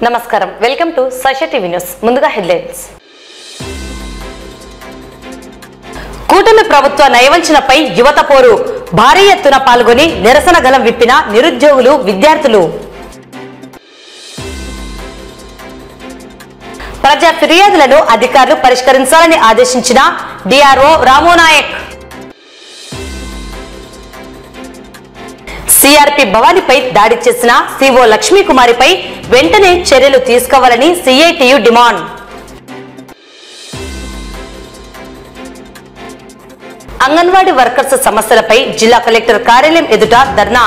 నమస్కారం welcome to సశ TV news ముందుగా headlines కూటమి ప్రభుత్వ నయవంచనపై యువత పోరు భారీ ఎత్తున పాల్గొని నిరసన గలం విప్పిన నిరుద్యోగులు విద్యార్థులు ప్రజా ఫిర్యాదులను అధికారులు పరిష్కరించాలని ఆదేశించిన డిఆర్ఓ రామోనాయక్ సిఆర్పి భవానీపై దాడి చేసిన సిఓ లక్ష్మీ కుమారిపై వెంటనే చర్యలు తీసుకోవాలని సిఐటియు డిమాండ్ అంగన్వాడీ వర్కర్స్ సమస్యలపై జిల్లా కలెక్టర్ కార్యాలయం ఎదుట ధర్నా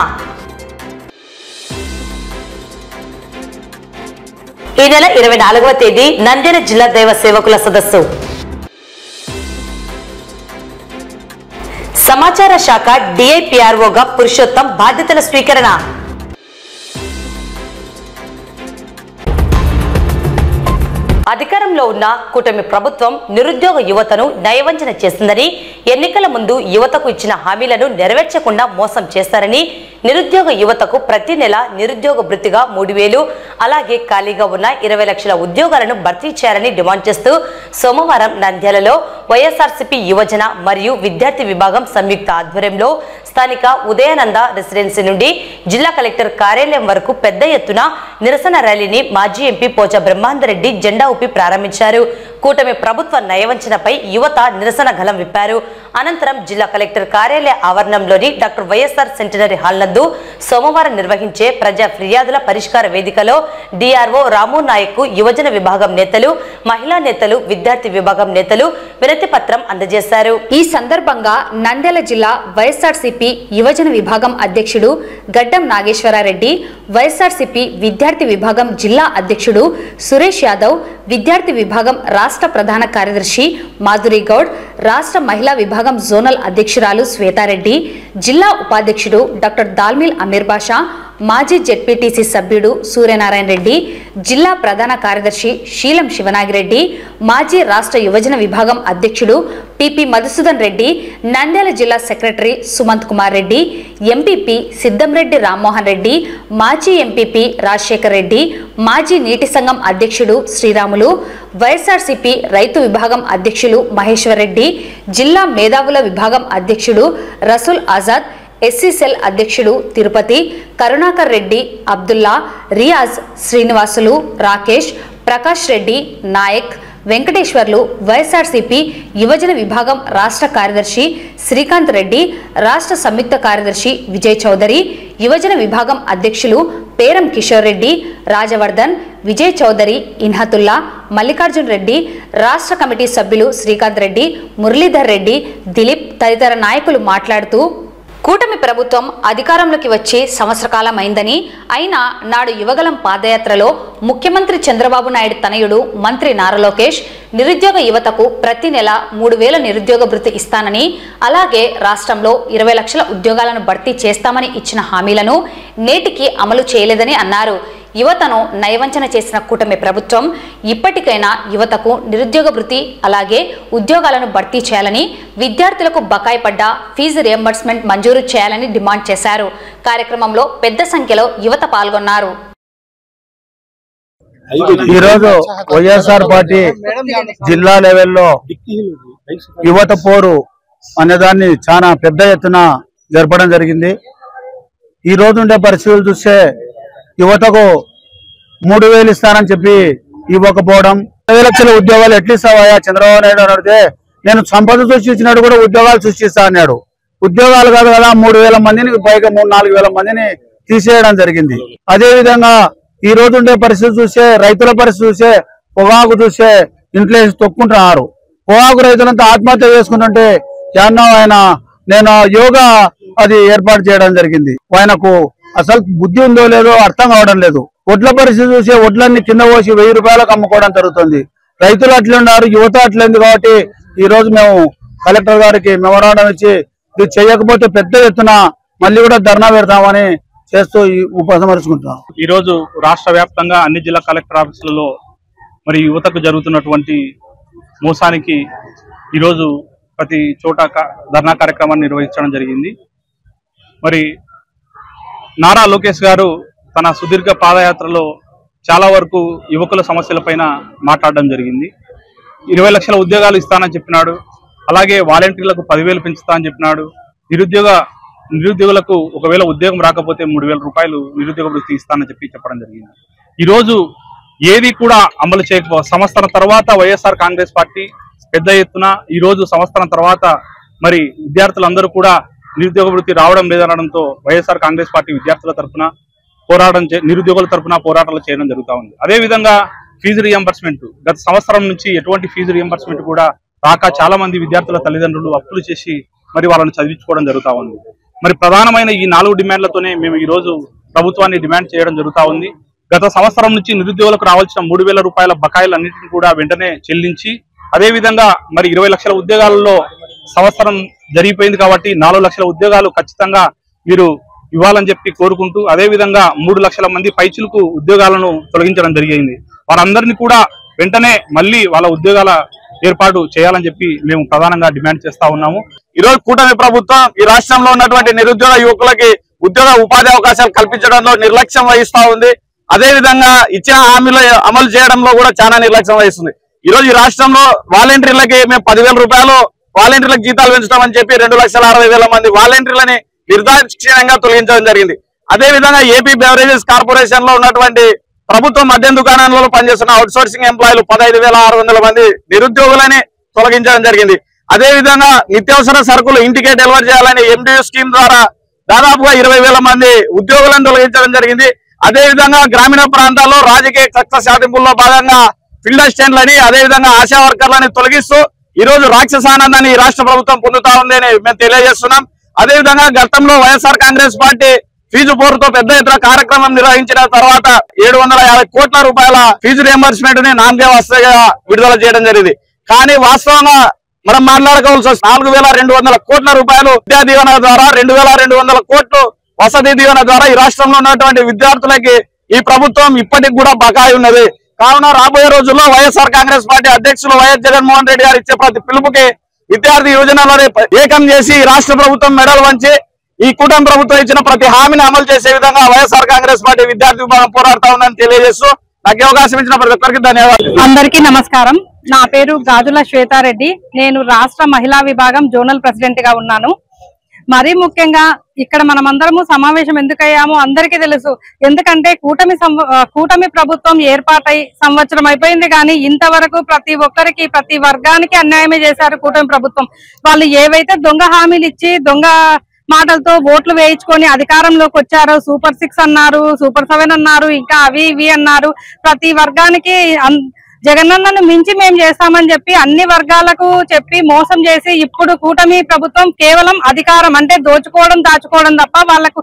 ఈ నెల 24వ తేదీ నంద్యాల జిల్లా దైవ సేవకుల సదస్సు సమాచార శాఖ డిఐపిఆర్ఓగా పురుషోత్తం బాధ్యతల స్వీకరణ అధికారంలో ఉన్న కూటమి ప్రభుత్వం నిరుద్యోగ యువతను నయవంచన చేసిందని ఎన్నికల ముందు యువతకు ఇచ్చిన హామీలను నెరవేర్చకుండా మోసం చేస్తారని నిరుద్యోగ యువతకు ప్రతి నెల నిరుద్యోగ భృతిగా 3,000 అలాగే ఖాళీగా ఉన్న 20 లక్షల ఉద్యోగాలను భర్తీ చేయాలని డిమాండ్ చేస్తూ సోమవారం నంద్యాలలో వైఎస్ఆర్సీపీ యువజన మరియు విద్యార్థి విభాగం సంయుక్త ఆధ్వర్యంలో స్థానిక ఉదయానంద రెసిడెన్సీ నుండి జిల్లా కలెక్టర్ కార్యాలయం వరకు పెద్ద ఎత్తున నిరసన ర్యాలీని మాజీ ఎంపీ పోచా బ్రహ్మాందరెడ్డి జెండా ఊపి ప్రారంభించారు. కూటమి ప్రభుత్వ నయవంచనపై యువత నిరసన గలం విప్పారు. అనంతరం జిల్లా కలెక్టర్ కార్యాలయ ఆవరణంలోని డాక్టర్ వైఎస్ఆర్ సెంటినరీ హాల్ నందు సోమవారం నిర్వహించే ప్రజా ఫిర్యాదుల పరిష్కార వేదికలో డిఆర్ఓ రాము నాయక్ యువజన విభాగం నేతలు, మహిళా నేతలు, విద్యార్థి విభాగం నేతలు వినతి పత్రం అందజేశారు. ఈ సందర్భంగా నంద్యాల జిల్లా వైఎస్ఆర్సీపీ యువజన విభాగం అధ్యక్షుడు గడ్డం నాగేశ్వరారెడ్డి, వైఎస్ఆర్సీపీ విద్యార్థి విభాగం జిల్లా అధ్యక్షుడు సురేష్ యాదవ్, విద్యార్థి విభాగం రాష్ట్ర ప్రధాన కార్యదర్శి మాధురి గౌడ్, రాష్ట్ర మహిళా విభాగం జోనల్ అధ్యక్షురాలు శ్వేతారెడ్డి, జిల్లా ఉపాధ్యక్షుడు డాక్టర్ దాల్మిల్ అమీర్ బాషా, మాజీ జెడ్పీటీసీ సభ్యుడు సూర్యనారాయణ రెడ్డి, జిల్లా ప్రధాన కార్యదర్శి శీలం శివనాగిరెడ్డి, మాజీ రాష్ట్ర యువజన విభాగం అధ్యక్షుడు టిపి మధుసూదన్ రెడ్డి, నంద్యాల జిల్లా సెక్రటరీ సుమంత్ కుమార్ రెడ్డి, ఎంపీపీ సిద్దంరెడ్డి రామ్మోహన్ రెడ్డి, మాజీ ఎంపీపీ రాజశేఖర్ రెడ్డి, మాజీ నీటి సంఘం అధ్యక్షుడు శ్రీరాములు, వైఎస్ఆర్సీపీ రైతు విభాగం అధ్యక్షులు మహేశ్వర్ రెడ్డి, జిల్లా మేధావుల విభాగం అధ్యక్షుడు రసూల్ ఆజాద్, ఎస్సీ సెల్ అధ్యక్షుడు తిరుపతి, కరుణాకర్ రెడ్డి, అబ్దుల్లా, రియాజ్, శ్రీనివాసులు, రాకేష్, ప్రకాష్ రెడ్డి, నాయక్, వెంకటేశ్వర్లు, వైఎస్ఆర్సీపీ యువజన విభాగం రాష్ట్ర కార్యదర్శి శ్రీకాంత్ రెడ్డి, రాష్ట్ర సంయుక్త కార్యదర్శి విజయ్ చౌదరి, యువజన విభాగం అధ్యక్షులు పేరం కిషోర్ రెడ్డి, రాజవర్ధన్, విజయ్ చౌదరి, ఇన్హతుల్లా, మల్లికార్జున్ రెడ్డి, రాష్ట్ర కమిటీ సభ్యులు శ్రీకాంత్ రెడ్డి, మురళీధర్ రెడ్డి, దిలీప్ తదితర నాయకులు మాట్లాడుతూ కూటమి ప్రభుత్వం అధికారంలోకి వచ్చి సంవత్సర కాలం అయిందని, అయినా నాడు యువగలం పాదయాత్రలో ముఖ్యమంత్రి చంద్రబాబు నాయుడు తనయుడు మంత్రి నారా లోకేష్ నిరుద్యోగ యువతకు ప్రతి నెల 3,000 నిరుద్యోగ భృతి ఇస్తానని, అలాగే రాష్ట్రంలో 20 లక్షల ఉద్యోగాలను భర్తీ చేస్తామని ఇచ్చిన హామీలను నేటికి అమలు చేయలేదని అన్నారు. యువతను నయవంచన చేసిన కూటమి ప్రభుత్వం ఇప్పటికైనా యువతకు నిరుద్యోగ భృతి అలాగే ఉద్యోగాలను భర్తీ చేయాలని, విద్యార్థులకు బకాయి పడ్డ ఫీజు రియంబర్స్మెంట్ మంజూరు చేయాలని డిమాండ్ చేశారు. కార్యక్రమంలో పెద్ద సంఖ్యలో యువత పాల్గొన్నారు. ఈరోజు వైఎస్ఆర్ పార్టీ జిల్లా లెవెల్లో యువత పోరు అనేదాన్ని చాలా పెద్ద ఎత్తున జరపడం జరిగింది. ఈ రోజు ఉండే పరిస్థితులు చూస్తే యువతకు 3,000 ఇస్తానని చెప్పి ఇవ్వకపోవడం, 20 లక్షల ఉద్యోగాలు ఎట్లిస్తావా చంద్రబాబు నాయుడు అని అడిగితే నేను సంపద సృష్టించినట్టు కూడా ఉద్యోగాలు సృష్టిస్తా అన్నాడు. ఉద్యోగాలు కాదు కదా 3,000 మందిని పైగా 3,000-4,000 మందిని తీసేయడం జరిగింది. అదే విధంగా ఈ రోజు ఉండే పరిస్థితి చూస్తే, రైతుల పరిస్థితి చూస్తే, పొగాకు చూస్తే ఇంట్లో తొక్కుంటున్నారు. పొగాకు రైతులంతా ఆత్మహత్య చేసుకుంటుంటే నేను యోగా అది ఏర్పాటు చేయడం జరిగింది. ఆయనకు అసలు బుద్ధి ఉందో లేదో అర్థం కావడం లేదు. వడ్ల పరిస్థితి చూసే వడ్లన్నీ కింద పోసి 1,000 రూపాయలకు అమ్ముకోవడం జరుగుతుంది. రైతులు అట్లున్నారు, యువత అట్లేదు. కాబట్టి ఈ రోజు మేము కలెక్టర్ గారికి మెమోరాండం ఇచ్చి ఇది చేయకపోతే పెద్ద ఎత్తున మళ్ళీ కూడా ధర్నా పెడతామని చేస్తూ ఉపసంహరించుకుంటున్నాం. ఈ రోజు రాష్ట్ర వ్యాప్తంగా అన్ని జిల్లా కలెక్టర్ ఆఫీసులలో మరి యువతకు జరుగుతున్నటువంటి మోసానికి ఈరోజు ప్రతి చోట ధర్నా కార్యక్రమాన్ని నిర్వహించడం జరిగింది. మరి నారా లోకేష్ గారు తన సుదీర్ఘ పాదయాత్రలో చాలా వరకు యువకుల సమస్యలపైన మాట్లాడడం జరిగింది. 20 లక్షల ఉద్యోగాలు ఇస్తానని చెప్పినాడు. అలాగే వాలంటీర్లకు 10,000 పెంచుతా అని చెప్పినాడు. నిరుద్యోగులకు ఒకవేళ ఉద్యోగం రాకపోతే 3,000 రూపాయలు నిరుద్యోగ వృత్తి ఇస్తానని చెప్పడం జరిగింది. ఈరోజు ఏది కూడా అమలు చేయకపో సంవత్సరం తర్వాత వైఎస్ఆర్ కాంగ్రెస్ పార్టీ పెద్ద ఎత్తున ఈరోజు సంవత్సరం తర్వాత మరి విద్యార్థులందరూ కూడా నిరుద్యోగ వృత్తి రావడం లేదనడంతో వైఎస్ఆర్ కాంగ్రెస్ పార్టీ విద్యార్థుల తరఫున నిరుద్యోగుల తరఫున పోరాటాలు చేయడం జరుగుతూ ఉంది. అదేవిధంగా ఫీజు రియంబర్స్మెంట్ గత సంవత్సరం నుంచి ఎటువంటి ఫీజు రియంబర్స్మెంట్ కూడా రాక చాలా మంది విద్యార్థుల తల్లిదండ్రులు అప్పులు చేసి మరి వాళ్ళని చదివించుకోవడం జరుగుతూ ఉంది. మరి ప్రధానమైన ఈ 4 డిమాండ్లతోనే మేము ఈ రోజు ప్రభుత్వాన్ని డిమాండ్ చేయడం జరుగుతూ ఉంది. గత సంవత్సరం నుంచి నిరుద్యోగులకు రావాల్సిన 3,000 రూపాయల బకాయిలన్నింటినీ కూడా వెంటనే చెల్లించి, అదేవిధంగా మరి 20 లక్షల ఉద్యోగాలలో సంవత్సరం జరిగిపోయింది కాబట్టి 4 లక్షల ఉద్యోగాలు ఖచ్చితంగా మీరు ఇవ్వాలని చెప్పి కోరుకుంటూ, అదేవిధంగా 3 లక్షల మంది పైచిలకు ఉద్యోగాలను తొలగించడం జరిగింది. వారందరినీ కూడా వెంటనే మళ్ళీ వాళ్ళ ఉద్యోగాల ఏర్పాటు చేయాలని చెప్పి మేము ప్రధానంగా డిమాండ్ చేస్తా ఉన్నాము. ఈరోజు కూటమి ప్రభుత్వం ఈ రాష్ట్రంలో ఉన్నటువంటి నిరుద్యోగ యువకులకి ఉద్యోగ ఉపాధి అవకాశాలు కల్పించడంలో నిర్లక్ష్యం వహిస్తా ఉంది. అదేవిధంగా ఇచ్చిన హామీలు అమలు చేయడంలో కూడా చాలా నిర్లక్ష్యం వహిస్తుంది. ఈరోజు ఈ రాష్ట్రంలో వాలంటీర్లకి మేము 10,000 రూపాయలు వాలంటీర్లకు జీతాలు పెంచుతామని చెప్పి 2,60,000 మంది వాలంటీర్లని నిర్దాక్షిణ్యంగా తొలగించడం జరిగింది. అదేవిధంగా ఏపీ బెవరేజెస్ కార్పొరేషన్ లో ఉన్నటువంటి ప్రభుత్వ మద్యం దుకాణాలలో పనిచేస్తున్న అవుట్ సోర్సింగ్ ఎంప్లాయీలు 15,600 మంది నిరుద్యోగులని తొలగించడం జరిగింది. అదేవిధంగా నిత్యావసర సరుకులు ఇంటికే డెలివరీ చేయాలని MDU స్కీమ్ ద్వారా దాదాపుగా 20,000 మంది ఉద్యోగులను తొలగించడం జరిగింది. అదేవిధంగా గ్రామీణ ప్రాంతాల్లో రాజకీయ కక్ష సాధింపుల్లో భాగంగా ఫీల్డ్ అసిస్టెంట్లని అదేవిధంగా ఆశా వర్కర్లని తొలగిస్తూ ఈ రోజు రాక్షసానందాన్ని ఈ రాష్ట్ర ప్రభుత్వం పొందుతా ఉంది అని మేము తెలియజేస్తున్నాం. అదేవిధంగా గతంలో వైఎస్ఆర్ కాంగ్రెస్ పార్టీ ఫీజు పోరుతో పెద్ద ఎత్తున కార్యక్రమం నిర్వహించిన తర్వాత 750 కోట్ల రూపాయల ఫీజు రియంబర్స్మెంట్ ని నామకే వస్తగా విడుదల చేయడం జరిగింది. కానీ వాస్తవంగా మనం మాట్లాడుకోవాల్సి 4,200 కోట్ల రూపాయలు విద్యా దీవెన ద్వారా 2,200 కోట్లు వసతి దీవెన ద్వారా ఈ రాష్ట్రంలో ఉన్నటువంటి విద్యార్థులకి ఈ ప్రభుత్వం ఇప్పటికి కూడా బకాయి ఉన్నది. కావున రాబోయే రోజుల్లో వైఎస్ఆర్ కాంగ్రెస్ పార్టీ అధ్యక్షులు వైఎస్ జగన్మోహన్ రెడ్డి గారు ఇచ్చే ప్రతి పిలుపుకి విద్యార్థి యువజనాలను ఏకం చేసి రాష్ట్ర ప్రభుత్వం మెడలు వంచి ఈ కూటమి ప్రభుత్వం ఇచ్చిన ప్రతి హామీని అమలు చేసే విధంగా వైఎస్ఆర్ కాంగ్రెస్ పార్టీ విద్యార్థి విభాగం పోరాడుతా ఉందని తెలియజేస్తూ నాకు అవకాశం ఇచ్చిన ప్రతి ఒక్కరికి ధన్యవాదాలు. అందరికీ నమస్కారం. నా పేరు గాజుల శ్వేతారెడ్డి. నేను రాష్ట్ర మహిళా విభాగం జోనల్ ప్రెసిడెంట్ గా ఉన్నాను. మరీ ముఖ్యంగా ఇక్కడ మనమందరము సమావేశం ఎందుకయ్యామో అందరికీ తెలుసు. ఎందుకంటే కూటమి ప్రభుత్వం ఏర్పాటై సంవత్సరం అయిపోయింది కానీ ఇంతవరకు ప్రతి ఒక్కరికి ప్రతి వర్గానికి అన్యాయమే చేశారు కూటమి ప్రభుత్వం. వాళ్ళు ఏవైతే దొంగ హామీలు ఇచ్చి దొంగ మాటలతో ఓట్లు వేయించుకొని అధికారంలోకి వచ్చారో సూపర్ 6 అన్నారు, సూపర్ 7 అన్నారు, ఇంకా అవి ఇవి అన్నారు. ప్రతి వర్గానికి జగనన్నను మించి మేము చేస్తామని చెప్పి అన్ని వర్గాలకు చెప్పి మోసం చేసి ఇప్పుడు కూటమి ప్రభుత్వం కేవలం అధికారం అంటే దోచుకోవడం దాచుకోవడం తప్ప వాళ్లకు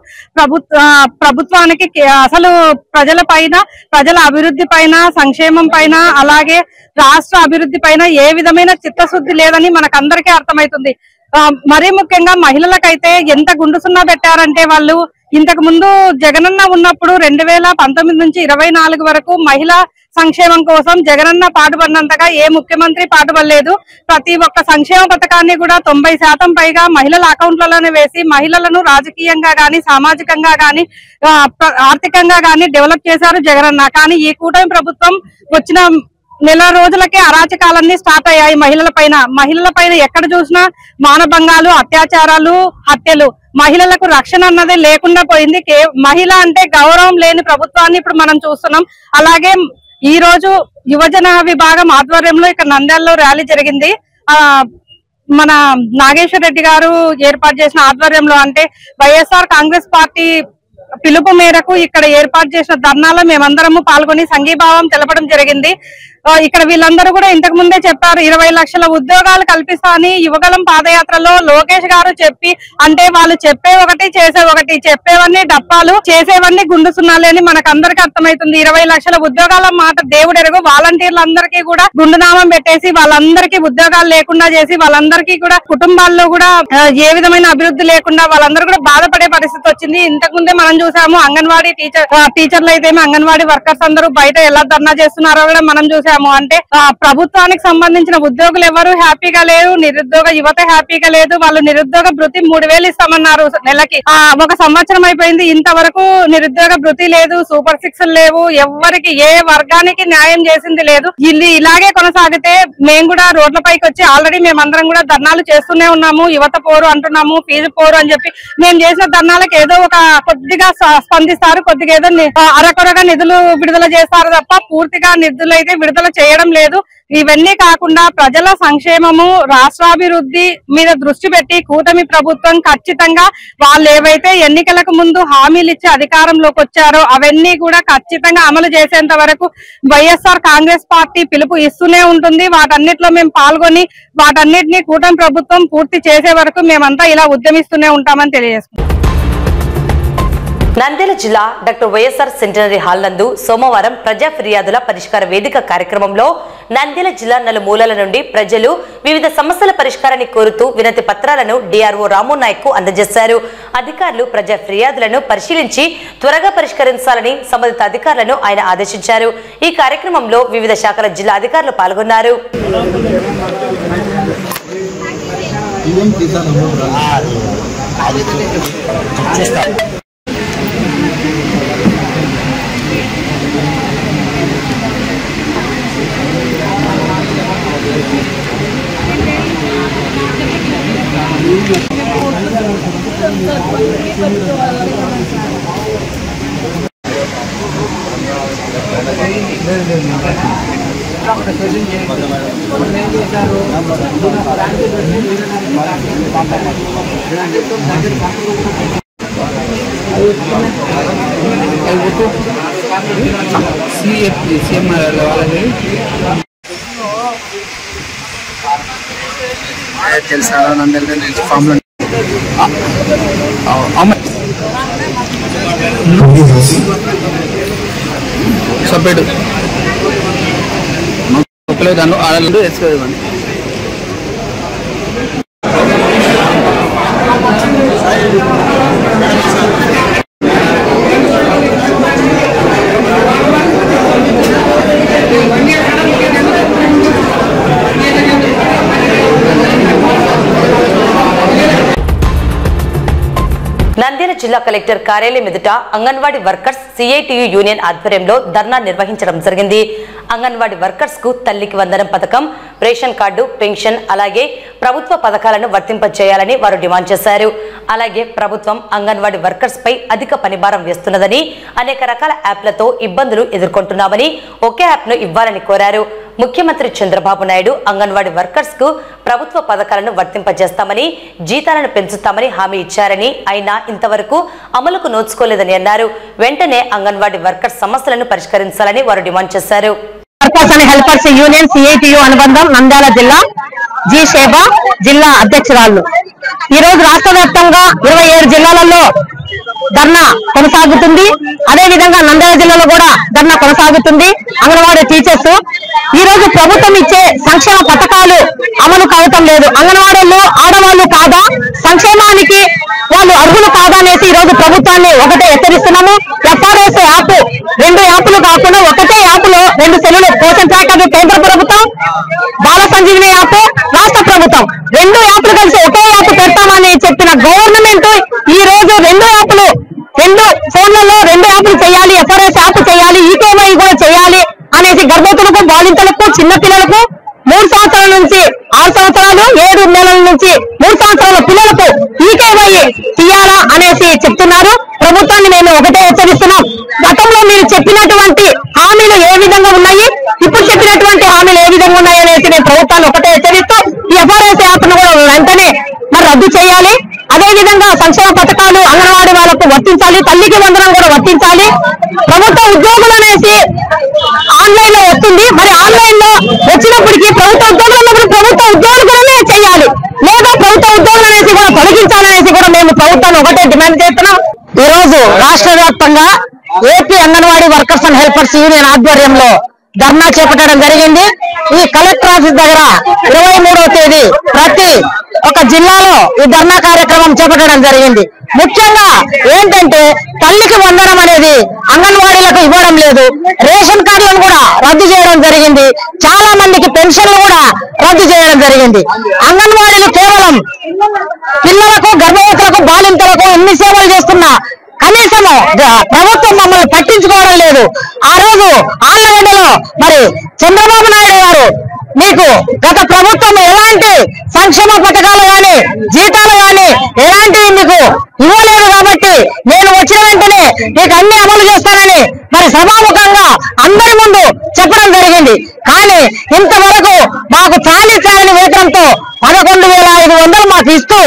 ప్రభుత్వానికి అసలు ప్రజల పైన ప్రజల అభివృద్ధి పైన సంక్షేమం పైన అలాగే రాష్ట్ర అభివృద్ధి పైన ఏ విధమైన చిత్తశుద్ధి లేదని మనకందరికీ అర్థమవుతుంది. మరీ ముఖ్యంగా మహిళలకైతే ఎంత గుండు సున్నా పెట్టారంటే వాళ్ళు ఇంతకు ముందు జగనన్న ఉన్నప్పుడు 2019 నుంచి 24 వరకు మహిళా సంక్షేమం కోసం జగనన్న పాటుపడినంతగా ఏ ముఖ్యమంత్రి పాటుపడలేదు. ప్రతి ఒక్క సంక్షేమ పథకాన్ని కూడా 90% పైగా మహిళల అకౌంట్లలోనే వేసి మహిళలను రాజకీయంగా గాని సామాజికంగా గాని ఆర్థికంగా గాని డెవలప్ చేశారు జగనన్న. కానీ ఈ కూటమి ప్రభుత్వం వచ్చిన నెల రోజులకే అరాచకాలన్నీ స్టార్ట్ అయ్యాయి మహిళల పైన ఎక్కడ చూసినా మానభంగాలు, అత్యాచారాలు, హత్యలు. మహిళలకు రక్షణ అన్నదే లేకుండా పోయింది. మహిళ అంటే గౌరవం లేని ప్రభుత్వాన్ని ఇప్పుడు మనం చూస్తున్నాం. అలాగే ఈ రోజు యువజన విభాగం ఆధ్వర్యంలో ఇక్కడ నంద్యాలలో ర్యాలీ జరిగింది. మన నాగేశ్వర రెడ్డి గారు ఏర్పాటు చేసిన ఆధ్వర్యంలో అంటే వైఎస్ఆర్ కాంగ్రెస్ పార్టీ పిలుపు మేరకు ఇక్కడ ఏర్పాటు చేసిన ధర్నాలో మేమందరము పాల్గొని సంఘీభావం తెలపడం జరిగింది. ఇక్కడ వీళ్ళందరూ కూడా ఇంతకు ముందే చెప్పారు 20 లక్షల ఉద్యోగాలు కల్పిస్తా అని యువగలం పాదయాత్రలో లోకేష్ గారు చెప్పి అంటే వాళ్ళు చెప్పే ఒకటి చేసే ఒకటి, చెప్పేవన్నీ డప్పాలు చేసేవన్నీ గుండు సున్నాలే అని మనకందరికీ అర్థమవుతుంది. 20 లక్షల ఉద్యోగాల మాట దేవుడెరుగు. వాలంటీర్లందరికీ కూడా గుండునామం పెట్టేసి వాళ్ళందరికీ ఉద్యోగాలు లేకుండా చేసి వాళ్ళందరికీ కూడా కుటుంబాల్లో కూడా ఏ విధమైన అభివృద్ధి లేకుండా వాళ్ళందరూ కూడా బాధపడే పరిస్థితి వచ్చింది. ఇంతకు ముందే మనం చూసాము అంగన్వాడీ టీచర్లు అయితే అంగన్వాడీ వర్కర్స్ అందరూ బయట ఎలా ధర్నా చేస్తున్నారో కూడా మనం చూసాము. చేశాము అంటే ప్రభుత్వానికి సంబంధించిన ఉద్యోగులు ఎవరు హ్యాపీగా లేరు, నిరుద్యోగ యువత హ్యాపీగా లేదు. వాళ్ళు నిరుద్యోగ భృతి 3000 ఇస్తామన్నారు నెలకి. 1 సంవత్సరం అయిపోయింది, ఇంతవరకు నిరుద్యోగ భృతి లేదు, సూపర్ 6 లేవు, ఎవరికి ఏ వర్గానికి న్యాయం చేసింది లేదు. ఇలాగే కొనసాగితే మేము కూడా రోడ్లపైకి వచ్చి ఆల్రెడీ మేమందరం కూడా ధర్నాలు చేస్తూనే ఉన్నాము. యువత పోరు అంటున్నాము, ఫీజు పోరు అని చెప్పి మేము చేసిన ధర్నాలకు ఏదో ఒక కొద్దిగా స్పందిస్తారు, కొద్దిగా ఏదో అరకొరగా నిధులు విడుదల చేస్తారు తప్ప పూర్తిగా నిధులు అయితే విడుదల చేయడం లేదు. ఇవన్నీ కాకుండా ప్రజల సంక్షేమము, రాష్ట్రాభివృద్ధి మీద దృష్టి పెట్టి కూటమి ప్రభుత్వం ఖచ్చితంగా వాళ్ళు ఏవైతే ఎన్నికలకు ముందు హామీలు ఇచ్చి అధికారంలోకి వచ్చారో అవన్నీ కూడా ఖచ్చితంగా అమలు చేసేంత వరకు వైఎస్ఆర్ కాంగ్రెస్ పార్టీ పిలుపు ఇస్తూనే ఉంటుంది. వాటన్నిటిలో మేము పాల్గొని వాటన్నిటిని కూటమి ప్రభుత్వం పూర్తి చేసే వరకు మేమంతా ఇలా ఉద్యమిస్తూనే ఉంటామని తెలియజేస్తున్నాం. నంద్యాల జిల్లా డాక్టర్ వైఎస్ఆర్ సెంటనరీ హాల్ నందు సోమవారం ప్రజా ఫిర్యాదుల పరిష్కార వేదిక కార్యక్రమంలో నంద్యాల జిల్లా నలుమూలల నుండి ప్రజలు వివిధ సమస్యల పరిష్కారాన్ని కోరుతూ వినతి పత్రాలను డిఆర్ఓ రాము నాయక్ కు అందజేశారు. అధికారులు ప్రజా ఫిర్యాదులను పరిశీలించి త్వరగా పరిష్కరించాలని సంబంధిత అధికారులను ఆయన ఆదేశించారు. ఈ కార్యక్రమంలో వివిధ శాఖల జిల్లా అధికారులు పాల్గొన్నారు. తెలుసా నంద్యాల ఫామ్ లో సపరేట్ దాన్ని ఆడలు వేసుకోవాలి. నంద్యాల జిల్లా కలెక్టర్ కార్యాలయం ఎదుట అంగన్వాడీ వర్కర్స్ సిఐటియు యూనియన్ ఆధ్వర్యంలో ధర్నా నిర్వహించడం జరిగింది. అంగన్వాడీ వర్కర్స్ కు తల్లికి వందనం పథకం, రేషన్ కార్డు, పెన్షన్ అలాగే ప్రభుత్వ పథకాలను వర్తింపజేయాలని వారు డిమాండ్ చేశారు. అలాగే ప్రభుత్వం అంగన్వాడీ వర్కర్స్ పై అధిక పనిభారం వేస్తున్నదని, అనేక రకాల యాప్లతో ఇబ్బందులు ఎదుర్కొంటున్నామని ఒకే యాప్ను ఇవ్వాలని కోరారు. ముఖ్యమంత్రి చంద్రబాబు నాయుడు అంగన్వాడీ వర్కర్స్ కు ప్రభుత్వ పథకాలను వర్తింపజేస్తామని, జీతాలను పెంచుతామని హామీ ఇచ్చారని, అయినా ఇంతవరకు అమలుకు నోచుకోలేదని అన్నారు. వెంటనే అంగన్వాడీ వర్కర్స్ సమస్యలను పరిష్కరించాలని వారు డిమాండ్ చేశారు. Workers and helpers union CITU అనుబంధం నంద్యాల జిల్లా జి షేబా జిల్లా అధ్యక్షురాలు. ఈ రోజు రాష్ట్ర వ్యాప్తంగా 27 జిల్లాలలో ధర్నా కొనసాగుతుంది. అదే విధంగా నంద్యాల జిల్లాలో కూడా ధర్నా కొనసాగుతుంది. అంగన్వాడీ టీచర్స్ ఈ రోజు ప్రభుత్వం ఇచ్చే సంక్షేమ పథకాలు అమలు కావటం లేదు. అంగన్వాడీలు ఆడవాళ్లు కాదా, సంక్షేమానికి వాళ్ళు అర్హులు కాదా అనేసి ఈ రోజు ప్రభుత్వాన్ని ఒకటే హెచ్చరిస్తున్నాము. ఎఫ్ఆర్ఎస్ యాప్ 2 యాప్లు కాకుండా ఒకటే యాప్ లో 2 సెల్లులు, పోషన్ ట్రాకర్ కేంద్ర ప్రభుత్వం, బాల సంజీవిని యాప్ రాష్ట్ర ప్రభుత్వం 2 యాప్లు కలిసి ఒకే యాప్ పెడతామని చెప్పిన గవర్నమెంట్ ఈ రోజు 2 యాప్లు 2 ఫోన్లలో 2 యాప్లు చేయాలి, ఎఫ్ఆర్ఎస్ యాప్ చేయాలి, ఈకేవై కూడా చేయాలి అనేసి గర్భవతులకు, బాలింతలకు, చిన్నపిల్లలకు 3 సంవత్సరాల నుంచి 6 సంవత్సరాలు, 7 నెలల నుంచి 3 సంవత్సరాల పిల్లలకు ఈకేవై తీయాలా అనేసి చెప్తున్నారు. ప్రభుత్వాన్ని మేము ఒకటే హెచ్చరిస్తున్నాం. గతంలో మీరు చెప్పినటువంటి హామీలు ఏ విధంగా ఉన్నాయి, ఇప్పుడు చెప్పినటువంటి హామీలు ఏ విధంగా ఉన్నాయి అనేసి నేను ప్రభుత్వాన్ని ఒకటే హెచ్చరిస్తూ ఈ ఎఫ్ఆర్ఎస్ యాప్ ను కూడా వెంటనే రద్దు చేయాలి. అదే విధంగా సంక్షేమ పథకాలు అంగన్వాడీ వాళ్ళకు వర్తించాలి, తల్లికి వందనం కూడా వర్తించాలి. ప్రభుత్వ ఉద్యోగులు అనేసి ఆన్లైన్ లో వస్తుంది, మరి ఆన్లైన్ లో వచ్చినప్పటికీ ప్రభుత్వ ఉద్యోగులు ఉన్నప్పుడు ప్రభుత్వ ఉద్యోగులు కూడా చేయాలి, లేదా ప్రభుత్వ ఉద్యోగులు అనేసి కూడా తొలగించాలనేసి కూడా మేము ప్రభుత్వాన్ని ఒకటే డిమాండ్ చేస్తున్నాం. ఈ రోజు రాష్ట్ర వ్యాప్తంగా AP anganwadi workers and helpers union ఆధ్వర్యంలో ధర్నా చేపట్టడం జరిగింది. ఈ కలెక్టర్ ఆఫీస్ దగ్గర 23వ తేదీ ప్రతి ఒక జిల్లాలో ఈ ధర్నా కార్యక్రమం చేపట్టడం జరిగింది. ముఖ్యంగా ఏంటంటే తల్లికి వందనం అనేది అంగన్వాడీలకు ఇవ్వడం లేదు, రేషన్ కార్డులను కూడా రద్దు చేయడం జరిగింది. జరిగింది. చాలా మందికి పెన్షన్లు కూడా రద్దు చేయడం జరిగింది. అంగన్వాడీలు కేవలం పిల్లలకు, గర్భవతులకు, బాలింతలకు ఎన్ని సేవలు చేస్తున్నా కనీసము ప్రభుత్వం మమ్మల్ని పట్టించుకోవడం లేదు. ఆ రోజు ఆళ్లగడ్డలో మరి చంద్రబాబు నాయుడు గారు మీకు గత ప్రభుత్వం ఎలాంటి సంక్షేమ పథకాలు గాని, జీతాలు గాని ఎలాంటివి మీకు ఇవ్వలేదు కాబట్టి నేను వచ్చిన వెంటనే మీకు అన్ని అమలు చేస్తానని మరి సభాముఖంగా అందరి ముందు చెప్పడం జరిగింది. కానీ ఇంతవరకు మాకు చాలీ వేతనంతో 11,500 మాకు ఇస్తూ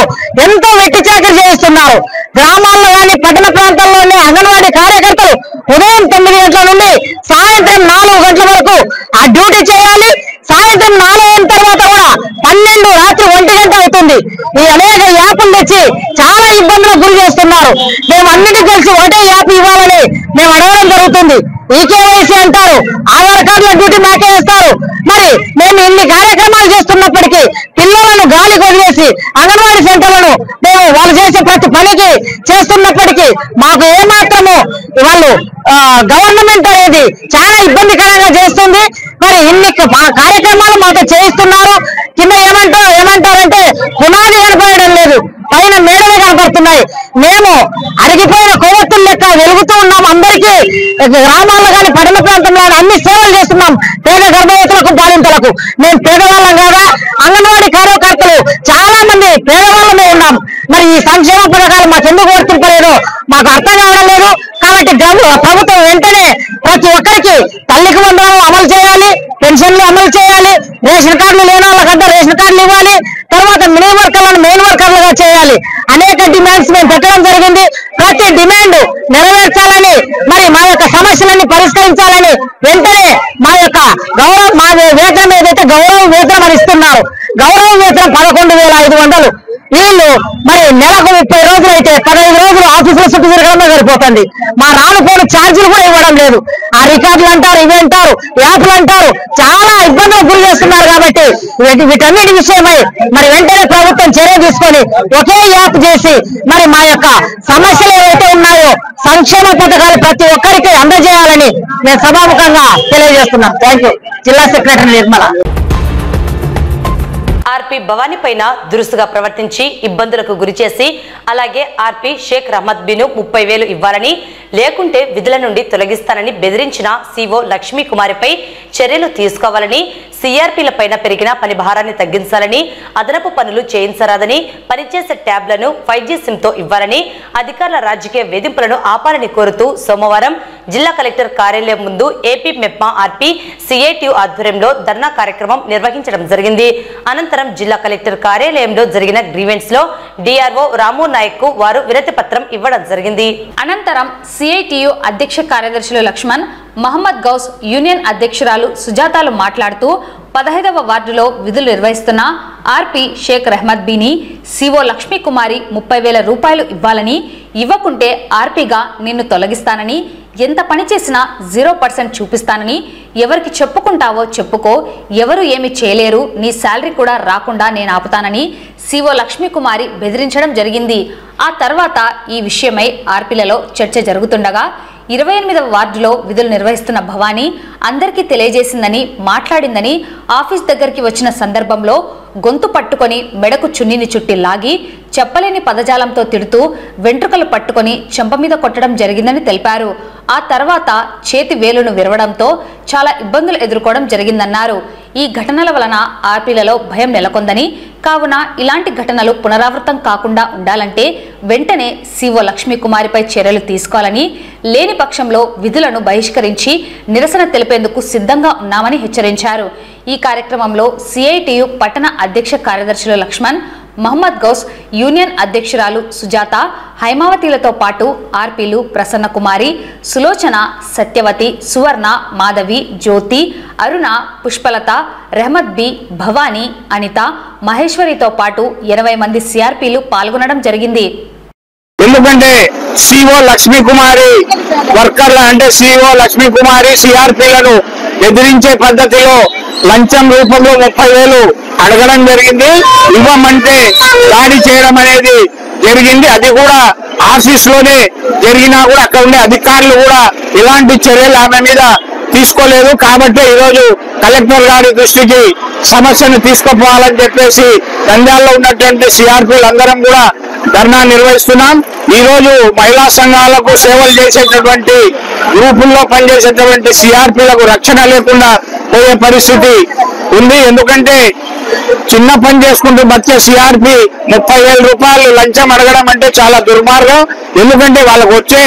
ఎంతో వెట్టి చాకరీ చేయిస్తున్నారు. గ్రామాల్లో కానీ పట్టణ ప్రాంతాల్లోనే అంగన్వాడీ కార్యకర్తలు ఉదయం 9 గంటల నుండి సాయంత్రం 4 గంటల వరకు ఆ డ్యూటీ చేయాలి. సాయంత్రం 4 అయిన తర్వాత కూడా 12 రాత్రి 1 గంట అవుతుంది. ఈ అనేక యాప్లు తెచ్చి చాలా ఇబ్బందులకు గురి చేస్తున్నారు. మేము అన్నిటికీ కలిసి ఒకటే యాప్ ఇవ్వాలని మేము అడగడం జరుగుతుంది. ఈకేవైసీ అంటారు, ఆధార్ కార్డుల డ్యూటీ మాకే ఇస్తారు. మరి మేము ఇన్ని కార్యక్రమాలు చేస్తున్నప్పటికీ పిల్లలను గాలి వదిలేసి అంగన్వాడీ సెంటర్లను మేము వాళ్ళు చేసే ప్రతి పనికి చేస్తున్నప్పటికీ మాకు ఏమాత్రము వాళ్ళు గవర్నమెంట్ అనేది చాలా ఇబ్బందికరంగా చేస్తుంది. మరి ఇన్ని కార్యక్రమాలు మాతో చేయిస్తున్నారు. కింద ఏమంటారంటే పునాది కనపడడం లేదు, పైన మేడలే కనపడుతున్నాయి. మేము అరిగిపోయిన కొవ్వొత్తుల లెక్క వెలుగుతూ ఉన్నాం. అందరికీ గ్రామాల్లో కానీ పట్టణ ప్రాంతంలో అన్ని సేవలు చేస్తున్నాం. పేద గర్భవతులకు, బాలింతలకు. మేము పేదవాళ్ళం కాదా? అంగన్వాడీ కార్యకర్తలు చాలా మంది పేదవాళ్ళమే ఉన్నాం. మరి ఈ సంక్షేమ పథకాలు మాకెందుకు వర్తింపలేదో మాకు అర్థం కావడం లేదు. కాబట్టి ప్రభుత్వం వెంటనే ప్రతి ఒక్కరికి తల్లికి వందనం అమలు చేయాలి, పెన్షన్లు అమలు చేయాలి, రేషన్ కార్డులు లేని వాళ్ళకంటే రేషన్ కార్డులు ఇవ్వాలి, తర్వాత మినీ వర్కర్లను మెయిన్ వర్కర్లుగా చేయాలి. అనేక డిమాండ్స్ మేము పెట్టడం జరిగింది. ప్రతి డిమాండ్ నెరవేర్చాలని, మరి మా యొక్క సమస్యలన్నీ పరిష్కరించాలని వెంటనే మా యొక్క మా వేతనం ఏదైతే గౌరవ వేతనం అని ఇస్తున్నారు, గౌరవ వేతనం 11,500. వీళ్ళు మరి నెలకు 30 రోజులు అయితే 15 రోజులు ఆఫీసులో చుట్టూ తిరగడమే సరిపోతుంది. మా రానుపోయిన ఛార్జీలు కూడా ఇవ్వడం లేదు. ఆ రికార్డులు అంటారు, ఇవి అంటారు, యాప్లు అంటారు, చాలా ఇబ్బందులకు గురి చేస్తున్నారు. కాబట్టి వీటన్నిటి విషయమై మరి వెంటనే ప్రభుత్వం చర్య తీసుకొని ఒకే యాప్ చేసి మరి మా యొక్క సమస్యలు ఏవైతే ఉన్నాయో సంక్షేమ పథకాలు ప్రతి ఒక్కరికి అందజేయాలని నేను సభాముఖంగా తెలియజేస్తున్నాను. Thank you. జిల్లా సెక్రటరీ నిర్మల. ఆర్పీ భవానీ పైన దురుసుగా ప్రవర్తించి ఇబ్బందులకు గురిచేసి అలాగే ఆర్పీ షేక్ రహమద్ బిను 30,000 ఇవ్వాలని లేకుంటే విధుల నుండి తొలగిస్తానని బెదిరించిన సిఓ లక్ష్మీ కుమారిపై చర్యలు తీసుకోవాలని, సిఆర్పీల పైన పెరిగిన పని భారాన్ని తగ్గించాలని, అదనపు పనులు చేయించరాదని, పనిచేసే ట్యాబ్లను 5G సిమ్తో ఇవ్వాలని, అధికారుల రాజకీయ వేధింపులను ఆపాలని కోరుతూ సోమవారం జిల్లా కలెక్టర్ కార్యాలయం ముందు ఏపీ మెప్మా ఆర్పీ సిఐటియు ఆధ్వర్యంలో ధర్నా కార్యక్రమం నిర్వహించడం జరిగింది. అనంతరం జిల్లా కలెక్టర్ కార్యాలయంలో జరిగిన గ్రీవెన్స్ లో డిఆర్ఓ రాము నాయక్ కు వారు వినతి పత్రం ఇవ్వడం జరిగింది. అనంతరం సిఐటియు అధ్యక్ష కార్యదర్శులు లక్ష్మణ్, మహమ్మద్ గౌస్, యూనియన్ అధ్యక్షురాలు సుజాతాలు మాట్లాడుతూ 15వ వార్డులో విధులు నిర్వహిస్తున్న ఆర్పీ షేక్ రహమద్ బీని సిఓ లక్ష్మీ కుమారి 30,000 రూపాయలు ఇవ్వాలని, ఇవ్వకుంటే ఆర్పీగా నిన్ను తొలగిస్తానని, ఎంత పని చేసినా 0% చూపిస్తానని, ఎవరికి చెప్పుకుంటావో చెప్పుకో, ఎవరు ఏమి చేయలేరు, నీ శాలరీ కూడా రాకుండా నేను ఆపుతానని సిఓ లక్ష్మీ కుమారి బెదిరించడం జరిగింది. ఆ తర్వాత ఈ విషయమై ఆర్పీలలో చర్చ జరుగుతుండగా 28వ వార్డులో విధులు నిర్వహిస్తున్న భవానీ అందరికీ తెలియజేసిందని, మాట్లాడిందని, ఆఫీస్ దగ్గరికి వచ్చిన సందర్భంలో గొంతు పట్టుకొని మెడకు చున్నీని చుట్టి లాగి చెప్పలేని పదజాలంతో తిడుతూ వెంట్రుకలు పట్టుకొని చెంప మీద కొట్టడం జరిగిందని తెలిపారు. ఆ తర్వాత చేతి వేలును విరవడంతో చాలా ఇబ్బందులు ఎదుర్కోవడం జరిగిందన్నారు. ఈ ఘటనల వలన ఆర్పీలలో భయం నెలకొందని, కావున ఇలాంటి ఘటనలు పునరావృతం కాకుండా ఉండాలంటే వెంటనే సిఓ లక్ష్మీ కుమారిపై చర్యలు తీసుకోవాలని, లేని పక్షంలో విధులను బహిష్కరించి నిరసన తెలిపేందుకు సిద్ధంగా ఉన్నామని హెచ్చరించారు. ఈ కార్యక్రమంలో సిఐటియు పట్టణ అధ్యక్ష కార్యదర్శులు లక్ష్మణ్, మహమ్మద్ గౌస్, యూనియన్ అధ్యక్షురాలు సుజాత, హైమావతిలతో పాటు ఆర్పీలు ప్రసన్న కుమారి, సులోచన, సత్యవతి, సువర్ణ, మాధవి, జ్యోతి, అరుణ, పుష్పలత, రెహమద్ బి, భవానీ, అనిత, మహేశ్వరితో పాటు 80 మంది సిఆర్పీలు పాల్గొనడం జరిగింది. ఎందుకంటే సిఓ లక్ష్మీ కుమారి వర్కర్ల అంటే సిఓ లక్ష్మీ కుమారి సిఆర్పీలను ఎదిరించే పద్ధతిలో లంచం రూపంలో 30,000 అడగడం జరిగింది. ఇవ్వమంటే దాడి చేయడం అనేది జరిగింది. అది కూడా ఆఫీస్ లోనే జరిగినా కూడా అక్కడ ఉండే అధికారులు కూడా ఇలాంటి చర్యలు ఆమె మీద తీసుకోలేదు. కాబట్టి ఈరోజు కలెక్టర్ గారి దృష్టికి సమస్యను తీసుకుపోవాలని చెప్పేసి నంద్యాలలో ఉన్నటువంటి సిఆర్పీలు అందరం కూడా ధర్నా నిర్వహిస్తున్నాం. ఈ రోజు మహిళా సంఘాలకు సేవలు చేసేటటువంటి గ్రూపుల్లో పనిచేసేటటువంటి సిఆర్పీలకు రక్షణ లేకుండా పోయే పరిస్థితి ఉంది. ఎందుకంటే చిన్న పని చేసుకుంటూ వచ్చే సిఆర్పి 30,000 రూపాయలు లంచం అడగడం అంటే చాలా దుర్మార్గం. ఎందుకంటే వాళ్ళకు వచ్చే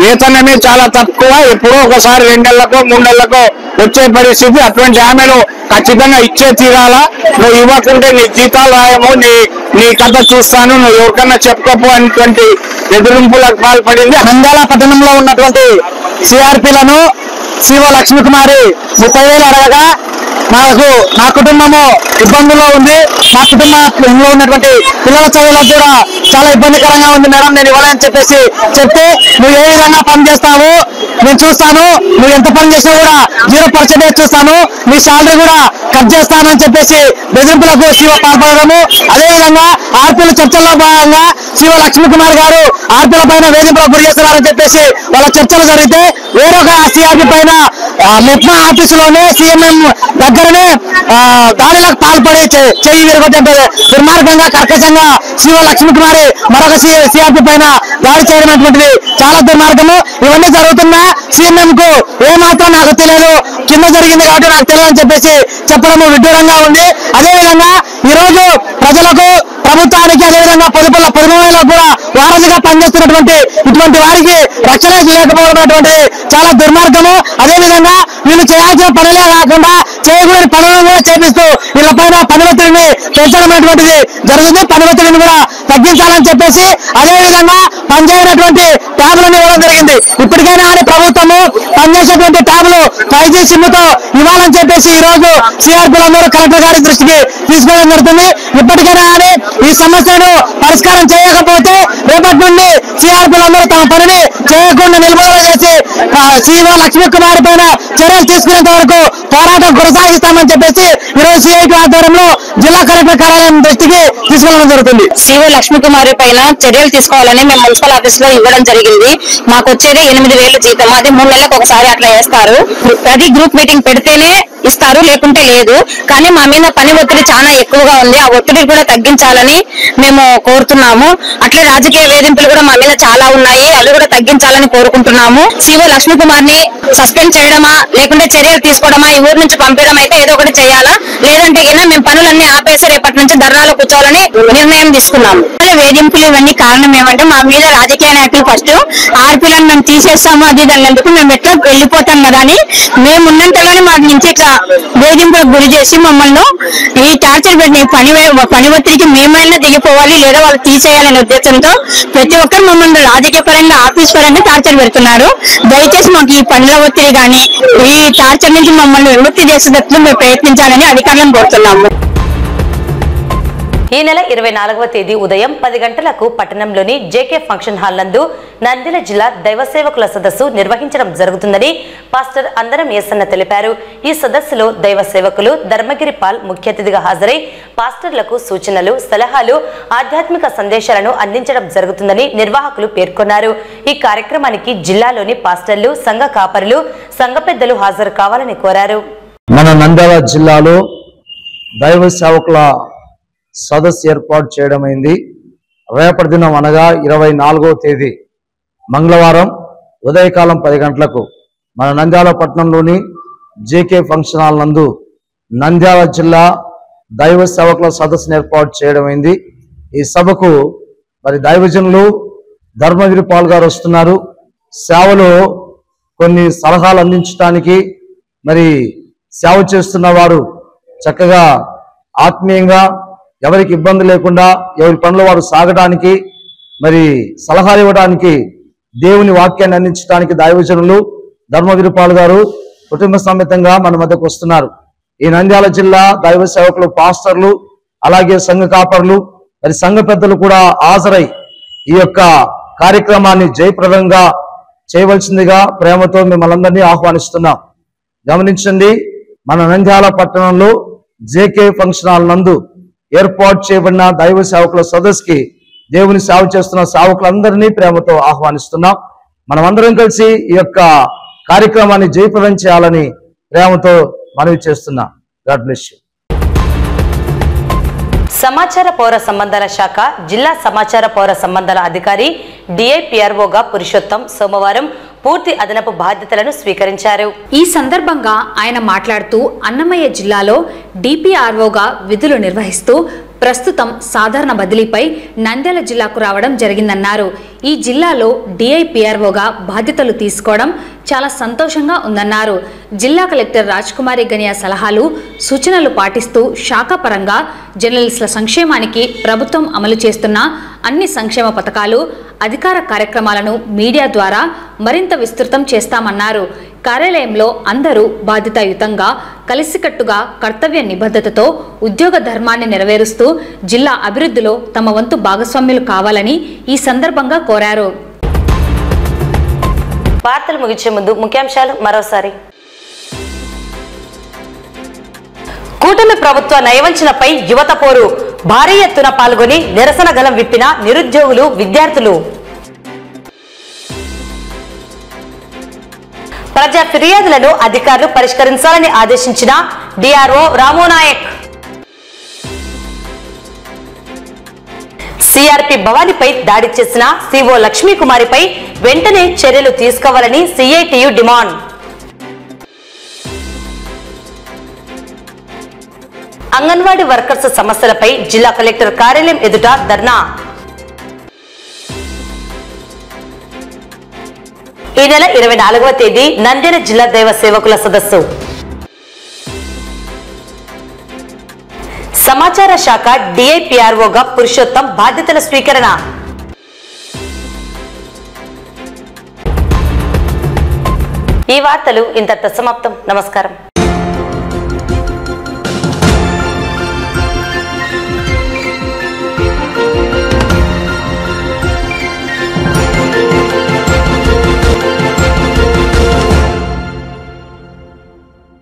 వేతనమే చాలా తక్కువ. ఎప్పుడో ఒకసారి 2 నెలలకో 3 నెలలకో వచ్చే పరిస్థితి. అటువంటి ఆమెను ఖచ్చితంగా ఇచ్చే తీరాలా. నువ్వు ఇవ్వకుంటే నీ జీతాలు రాయము, నీ కథ చూస్తాను, నువ్వు ఎవరికన్నా చెప్పుకోపో అనేటువంటి ఎదురింపులకు పాల్పడింది. నంద్యాల పట్టణంలో ఉన్నటువంటి సిఆర్పీలను సిఓ లక్ష్మీకుమారి 30,000 అడగగా నా కుటుంబము ఇబ్బందుల్లో ఉంది. మా కుటుంబంలో ఉన్నటువంటి పిల్లల చదువులకు కూడా చాలా ఇబ్బందికరంగా ఉంది మేడం, నేను ఇవ్వాలని చెప్పేసి చెప్తే, నువ్వు ఏ విధంగా పని చేస్తావు నేను చూస్తాను, నువ్వు ఎంత పని చేసినా కూడా 0% చూస్తాను, నీ శాలరీ కూడా కట్ చేస్తానని చెప్పేసి బెదిరింపులకు శివ పాల్పడము. అదేవిధంగా ఆర్పీల చర్చల్లో భాగంగా శివ లక్ష్మీకుమార్ గారు ఆర్పీల పైన వేధింపులకు గురి చేస్తున్నారని చెప్పేసి వాళ్ళ చర్చలు జరిగితే వేరొక సిఆర్పీ పైన మెప్మా ఆఫీసులోనే సీఎంఎం దగ్గరనే దాడులకు పాల్పడి చెయ్యి విరగొట్టే దుర్మార్గంగా కర్కశంగా శివ లక్ష్మీకుమారి మరొక సిఆర్పీ పైన దాడి చేయడం అటువంటిది చాలా దుర్మార్గము. ఇవన్నీ జరుగుతున్నా సీఎంఎం కు ఏమాత్రం నాకు తెలియదు, కింద జరిగింది కాబట్టి నాకు తెలియదని చెప్పేసి చెప్పడము విడ్డూరంగా ఉంది. అదేవిధంగా ఈ రోజు ప్రజలకు, ప్రభుత్వానికి, అదేవిధంగా పొదుపులకు కూడా వారధిగా పనిచేస్తున్నటువంటి ఇటువంటి వారికి రక్షణ లేకపోవడం చాలా దుర్మార్గము. అదేవిధంగా వీళ్ళు చేయాల్సిన పనులే కాకుండా చేయకూడని పనులను కూడా చేపిస్తూ వీళ్ళ పైన పని ఒత్తిడిని పెంచడం అనేటువంటిది జరుగుతుంది. పని ఒత్తిడిని కూడా తగ్గించాలని చెప్పేసి అదేవిధంగా పనిచేయనటువంటి ట్యాబ్లను ఇవ్వడం జరిగింది. ఇప్పటికైనా కానీ ప్రభుత్వము పనిచేసేటువంటి ట్యాబ్లు 5G సిమ్తో ఇవ్వాలని చెప్పేసి ఈ రోజు సిఆర్పీలందరూ కలెక్టర్ గారి దృష్టికి తీసుకోవడం జరుగుతుంది. ఇప్పటికైనా కానీ ఈ సమస్యను పరిష్కారం చేయకపోతే రేపటి నుండి సిఆర్పీలందరూ తమ పనిని చేయకుండా నిలుపుదల చేసి సిఓ లక్ష్మీకుమారి పైన చర్యలు తీసుకునేంత వరకు పోరాటం కొనసాగిస్తామని చెప్పేసి ఈరోజు సిఐటి ఆధ్వర్యంలో జిల్లా కలెక్టర్ కార్యాలయం దృష్టికి తీసుకెళ్లడం జరుగుతుంది. సిఓ లక్ష్మీకుమారి పైన చర్యలు తీసుకోవాలని మేము మున్సిపల్ ఆఫీస్ లో ఇవ్వడం జరిగింది. మాకు వచ్చేది 8,000 జీతం, అది 3 నెలలకు ఒకసారి అట్లా వేస్తారు. ప్రతి గ్రూప్ మీటింగ్ పెడితేనే ఇస్తారు, లేకుంటే లేదు. కానీ మా మీద పని ఒత్తిడి చాలా ఎక్కువగా ఉంది. ఆ ఒత్తిడి కూడా తగ్గించాలని మేము కోరుతున్నాము. అట్లే రాజకీయ వేధింపులు కూడా మా మీద చాలా ఉన్నాయి, అవి కూడా తగ్గించాలని కోరుకుంటున్నాము. సిఓ లక్ష్మీకుమార్ని సస్పెండ్ చేయడమా లేకుంటే చర్యలు తీసుకోవడమా, ఈ ఊరు నుంచి పంపించడం అయితే ఏదో ఒకటి చేయాలా, లేదంటే కింద మేము పనులన్నీ ఆపేసి రేపటి నుంచి ధర్నాలో కూర్చోవాలని నిర్ణయం తీసుకున్నాము. వేధింపులు ఇవన్నీ కారణం ఏమంటే మా మీద రాజకీయ నాయకులు ఫస్ట్ ఆర్పీలను మేము తీసేస్తాము అది దానిందుకు మేము ఎట్లా వెళ్ళిపోతాం కదా అని మేము ఉన్నంతలోనే మాకు నుంచి ఇట్లా వేధింపులకు గురి చేసి మమ్మల్ని ఈ టార్చర్ పెట్టిన పని ఒత్తిడికి మేమైనా దిగిపోవాలి లేదా వాళ్ళు తీసేయాలనే ఉద్దేశంతో ప్రతి ఒక్కరు మమ్మల్ని రాజకీయ పరంగా ఆఫీస్ పరంగా టార్చర్ పెడుతున్నారు. దయచేసి మాకు ఈ పనుల ఒత్తిడి కానీ ఈ టార్చర్ నుంచి మమ్మల్ని విముక్తి చేసేటట్లు మేము ప్రయత్నించాలని అధికారులను కోరుతున్నాము. ఈ నెల 24వ తేదీ ఉదయం 10 గంటలకు పట్టణంలోని జేకే ఫంక్షన్ హాల్ నందు నంద్యాల జిల్లా దైవ సేవకుల సదస్సు నిర్వహించడం జరుగుతుందని పాస్టర్ అందరం యేసన్న తెలిపారు. ఈ సదస్సులో దైవ సేవకులు ధర్మగిరి పాల్ ముఖ్య అతిథిగా హాజరై పాస్టర్లకు సూచనలు, సలహాలు, ఆధ్యాత్మిక సందేశాలను అందించడం జరుగుతుందని నిర్వాహకులు పేర్కొన్నారు. ఈ కార్యక్రమానికి జిల్లాలోని పాస్టర్లు, సంఘ కాపరులు, సంఘ పెద్దలు హాజరు కావాలని కోరారు. మన నంద్యాల జిల్లాలో దైవ సేవకుల సదస్సు ఏర్పాటు చేయడమైంది. రేపటి దినం అనగా 24వ తేదీ మంగళవారం ఉదయకాలం 10 గంటలకు మన నంద్యాల పట్టణంలోని జేకే ఫంక్షన్ హాల్ నందు నంద్యాల జిల్లా దైవ సేవకుల సదస్సును ఏర్పాటు చేయడమైంది. ఈ సభకు మరి దైవజనులు ధర్మగిరి పాల్ గారు వస్తున్నారు. సేవలో కొన్ని సలహాలు అందించడానికి, మరి సేవ చేస్తున్న వారు చక్కగా ఆత్మీయంగా ఎవరికి ఇబ్బంది లేకుండా ఎవరి పనులు వారు సాగడానికి, మరి సలహాలు ఇవ్వడానికి, దేవుని వాక్యాన్ని అందించడానికి దైవజనులు ధర్మగిరి పాల్ గారు కుటుంబ సమేతంగా మన మధ్యకు వస్తున్నారు. ఈ నంద్యాల జిల్లా దైవ సేవకులు, పాస్టర్లు, అలాగే సంఘ కాపరులు, మరి సంఘ పెద్దలు కూడా హాజరై ఈ యొక్క కార్యక్రమాన్ని జయప్రదంగా చేయవలసిందిగా ప్రేమతో మిమ్మల్ని అందరినీ ఆహ్వానిస్తున్నాం. గమనించండి, మన నంద్యాల పట్టణంలో జేకే ఫంక్షన్ హాల్ నందు ఏర్పాటు చేయబడిన దైవ సేవకుల సదస్సుకి దేవుని సేవ చేస్తున్న సేవకులందరినీ ప్రేమతో ఆహ్వానిస్తున్నాం. మనమందరం కలిసి ఈ యొక్క కార్యక్రమాన్ని జయప్రదం చేయాలని ప్రేమతో మనవి చేస్తున్నా. God bless you. సమాచార పౌర సంబంధాల శాఖ జిల్లా సమాచార పౌర సంబంధాల అధికారి డిఐపిఆర్ఓగా పురుషోత్తం సోమవారం పూర్తి అదనపు బాధ్యతలను స్వీకరించారు. ఈ సందర్భంగా ఆయన మాట్లాడుతూ అన్నమయ్య జిల్లాలో డిపిఆర్ఓగా విధులు నిర్వహిస్తూ ప్రస్తుతం సాధారణ బదిలీపై నంద్యాల జిల్లాకు రావడం జరిగిందన్నారు. ఈ జిల్లాలో డిఐపిఆర్ఓగా బాధ్యతలు తీసుకోవడం చాలా సంతోషంగా ఉందన్నారు. జిల్లా కలెక్టర్ రాజ్కుమారి గనియా సలహాలు సూచనలు పాటిస్తూ శాఖాపరంగా జర్నలిస్టుల సంక్షేమానికి ప్రభుత్వం అమలు చేస్తున్న అన్ని సంక్షేమ పథకాలు అధికార కార్యక్రమాలను మీడియా ద్వారా మరింత విస్తృతం చేస్తామన్నారు. కార్యాలయంలో అందరూ బాధ్యతాయుతంగా కలిసికట్టుగా కర్తవ్య నిబద్ధతతో ఉద్యోగ ధర్మాన్ని నెరవేరుస్తూ జిల్లా అభివృద్ధిలో తమ వంతు భాగస్వామ్యులు కావాలని ఈ సందర్భంగా కోరారు. వార్తలు ముగించే ముందు ముఖ్యాంశాలు మరోసారి. కూటమి ప్రభుత్వ నయవంచనపై యువత పోరు, భారీ ఎత్తున పాల్గొని నిరసన గలం విప్పిన నిరుద్యోగులు, విద్యార్థులు. ప్రజా ఫిర్యాదులను అధికారులు పరిష్కరించాలని ఆదేశించిన డిఆర్ఓ రామోనాయక్. సిఆర్పి భవానీపై దాడి చేసిన సిఓ లక్ష్మీకుమారిపై వెంటనే చర్యలు తీసుకోవాలని సిఐటియు డిమాండ్. అంగన్వాడీ వర్కర్స్ సమస్యలపై జిల్లా కలెక్టర్ కార్యాలయం ఎదుట ధర్నా. ఈ నెల 24వ తేదీ నంద్యాల జిల్లా దైవ సేవకుల సదస్సు. సమాచార శాఖ డిఐపిఆర్ఓగా పురుషోత్తం బాధ్యతల స్వీకరణ. ఈ వార్తలు ఇంతటితో సమాప్తం. నమస్కారం.